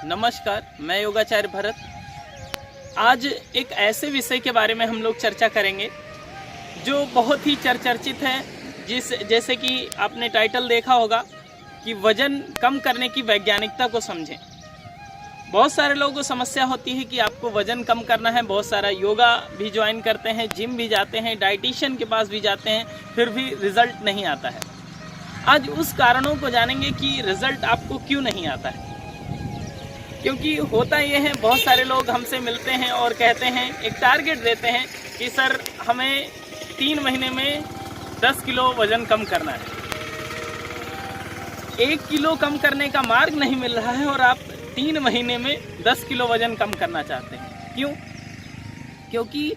नमस्कार, मैं योगाचार्य भरत। आज एक ऐसे विषय के बारे में हम लोग चर्चा करेंगे जो बहुत ही चर्चित है। जैसे कि आपने टाइटल देखा होगा कि वजन कम करने की वैज्ञानिकता को समझें। बहुत सारे लोगों को समस्या होती है कि आपको वजन कम करना है, बहुत सारा योगा भी ज्वाइन करते हैं, जिम भी जाते हैं, डाइटिशियन के पास भी जाते हैं, फिर भी रिजल्ट नहीं आता है। आज उस कारणों को जानेंगे कि रिजल्ट आपको क्यों नहीं आता है। क्योंकि होता ये है, बहुत सारे लोग हमसे मिलते हैं और कहते हैं, एक टारगेट देते हैं कि सर हमें 3 महीने में 10 किलो वजन कम करना है। 1 किलो कम करने का मार्ग नहीं मिल रहा है और आप 3 महीने में 10 किलो वजन कम करना चाहते हैं। क्यों? क्योंकि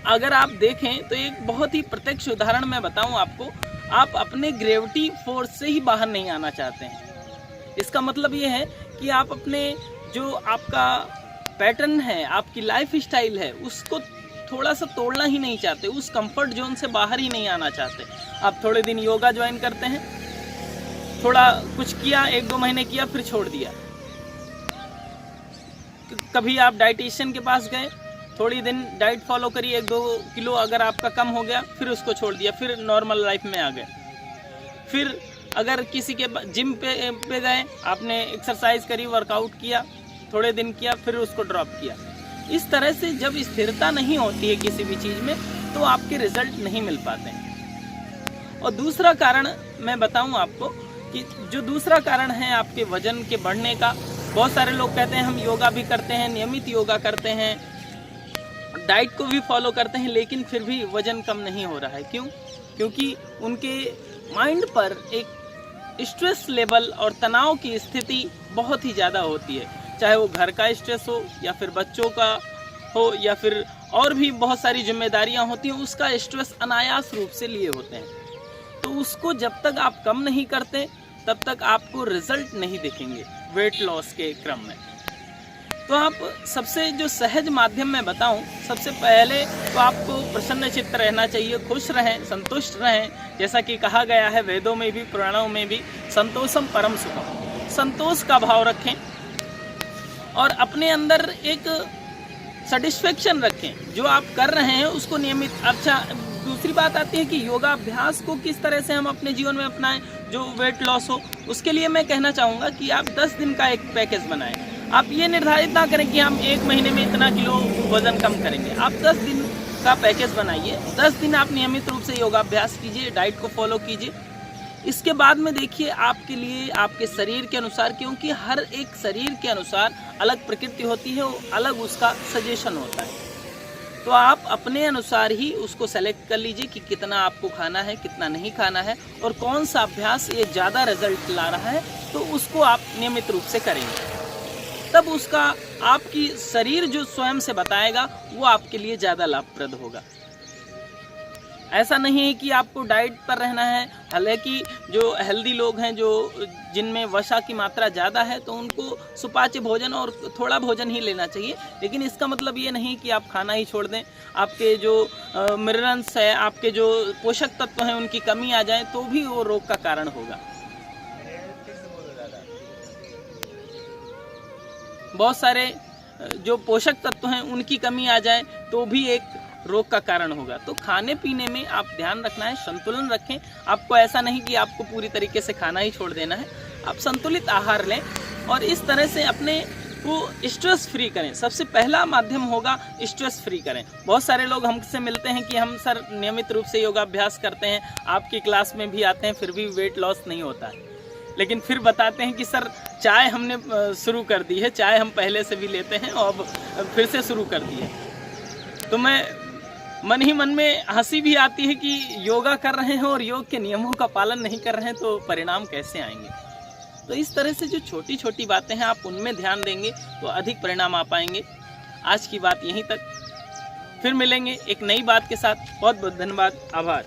अगर आप देखें तो एक बहुत ही प्रत्यक्ष उदाहरण मैं बताऊं आपको, आप अपने ग्रेविटी फोर्स से ही बाहर नहीं आना चाहते हैं। इसका मतलब ये है कि आप अपने जो आपका पैटर्न है, आपकी लाइफ स्टाइल है, उसको थोड़ा सा तोड़ना ही नहीं चाहते, उस कंफर्ट जोन से बाहर ही नहीं आना चाहते। आप थोड़े दिन योगा ज्वाइन करते हैं, थोड़ा कुछ किया, 1-2 महीने किया, फिर छोड़ दिया। कभी आप डाइटिशियन के पास गए, थोड़ी दिन डाइट फॉलो करी, 1-2 किलो अगर आपका कम हो गया, फिर उसको छोड़ दिया, फिर नॉर्मल लाइफ में आ गए। फिर अगर किसी के जिम पे गए, आपने एक्सरसाइज करी, वर्कआउट किया, थोड़े दिन किया, फिर उसको ड्रॉप किया। इस तरह से जब स्थिरता नहीं होती है किसी भी चीज़ में, तो आपके रिजल्ट नहीं मिल पाते हैं। और दूसरा कारण मैं बताऊं आपको कि जो दूसरा कारण है आपके वजन के बढ़ने का, बहुत सारे लोग कहते हैं हम योगा भी करते हैं, नियमित योगा करते हैं, डाइट को भी फॉलो करते हैं, लेकिन फिर भी वजन कम नहीं हो रहा है। क्यों? क्योंकि उनके माइंड पर एक स्ट्रेस लेवल और तनाव की स्थिति बहुत ही ज़्यादा होती है। चाहे वो घर का स्ट्रेस हो या फिर बच्चों का हो या फिर और भी बहुत सारी जिम्मेदारियां होती हैं, उसका स्ट्रेस अनायास रूप से लिए होते हैं। तो उसको जब तक आप कम नहीं करते, तब तक आपको रिजल्ट नहीं दिखेंगे वेट लॉस के क्रम में। तो आप सबसे जो सहज माध्यम में बताऊं, सबसे पहले तो आपको प्रसन्न चित्त रहना चाहिए, खुश रहें, संतुष्ट रहें। जैसा कि कहा गया है वेदों में भी, पुराणों में भी, संतोषम परम सुखम। संतोष का भाव रखें और अपने अंदर एक सेटिस्फेक्शन रखें। जो आप कर रहे हैं उसको नियमित। अच्छा, दूसरी बात आती है कि योगाभ्यास को किस तरह से हम अपने जीवन में अपनाएं जो वेट लॉस हो। उसके लिए मैं कहना चाहूँगा कि आप 10 दिन का एक पैकेज बनाएं। आप ये निर्धारित ना करें कि हम 1 महीने में इतना किलो वजन कम करेंगे। आप 10 दिन का पैकेज बनाइए। 10 दिन आप नियमित रूप से योगाभ्यास कीजिए, डाइट को फॉलो कीजिए। इसके बाद में देखिए आपके लिए, आपके शरीर के अनुसार, क्योंकि हर एक शरीर के अनुसार अलग प्रकृति होती है, अलग उसका सजेशन होता है। तो आप अपने अनुसार ही उसको सेलेक्ट कर लीजिए कि कितना आपको खाना है, कितना नहीं खाना है, और कौन सा अभ्यास ये ज़्यादा रिजल्ट ला रहा है, तो उसको आप नियमित रूप से करेंगे। तब उसका आपकी शरीर जो स्वयं से बताएगा वो आपके लिए ज़्यादा लाभप्रद होगा। ऐसा नहीं है कि आपको डाइट पर रहना है। हालांकि जो हेल्दी लोग हैं, जो जिनमें वसा की मात्रा ज़्यादा है, तो उनको सुपाच्य भोजन और थोड़ा भोजन ही लेना चाहिए। लेकिन इसका मतलब ये नहीं कि आप खाना ही छोड़ दें। आपके जो मिनरल्स है, आपके जो पोषक तत्व हैं, उनकी कमी आ जाए तो भी वो रोग का कारण होगा। बहुत सारे जो पोषक तत्व हैं उनकी कमी आ जाए तो भी एक रोग का कारण होगा। तो खाने पीने में आप ध्यान रखना है, संतुलन रखें। आपको ऐसा नहीं कि आपको पूरी तरीके से खाना ही छोड़ देना है। आप संतुलित आहार लें और इस तरह से अपने को स्ट्रेस फ्री करें। सबसे पहला माध्यम होगा स्ट्रेस फ्री करें। बहुत सारे लोग हमसे मिलते हैं कि हम सर नियमित रूप से योगाभ्यास करते हैं, आपकी क्लास में भी आते हैं, फिर भी वेट लॉस नहीं होता है। लेकिन फिर बताते हैं कि सर चाय हमने शुरू कर दी है, चाय हम पहले से भी लेते हैं और फिर से शुरू कर दी है। तो मैं मन ही मन में हंसी भी आती है कि योगा कर रहे हैं और योग के नियमों का पालन नहीं कर रहे हैं, तो परिणाम कैसे आएंगे। तो इस तरह से जो छोटी छोटी बातें हैं, आप उनमें ध्यान देंगे तो अधिक परिणाम आ पाएंगे। आज की बात यहीं तक, फिर मिलेंगे एक नई बात के साथ। बहुत बहुत धन्यवाद, आभार।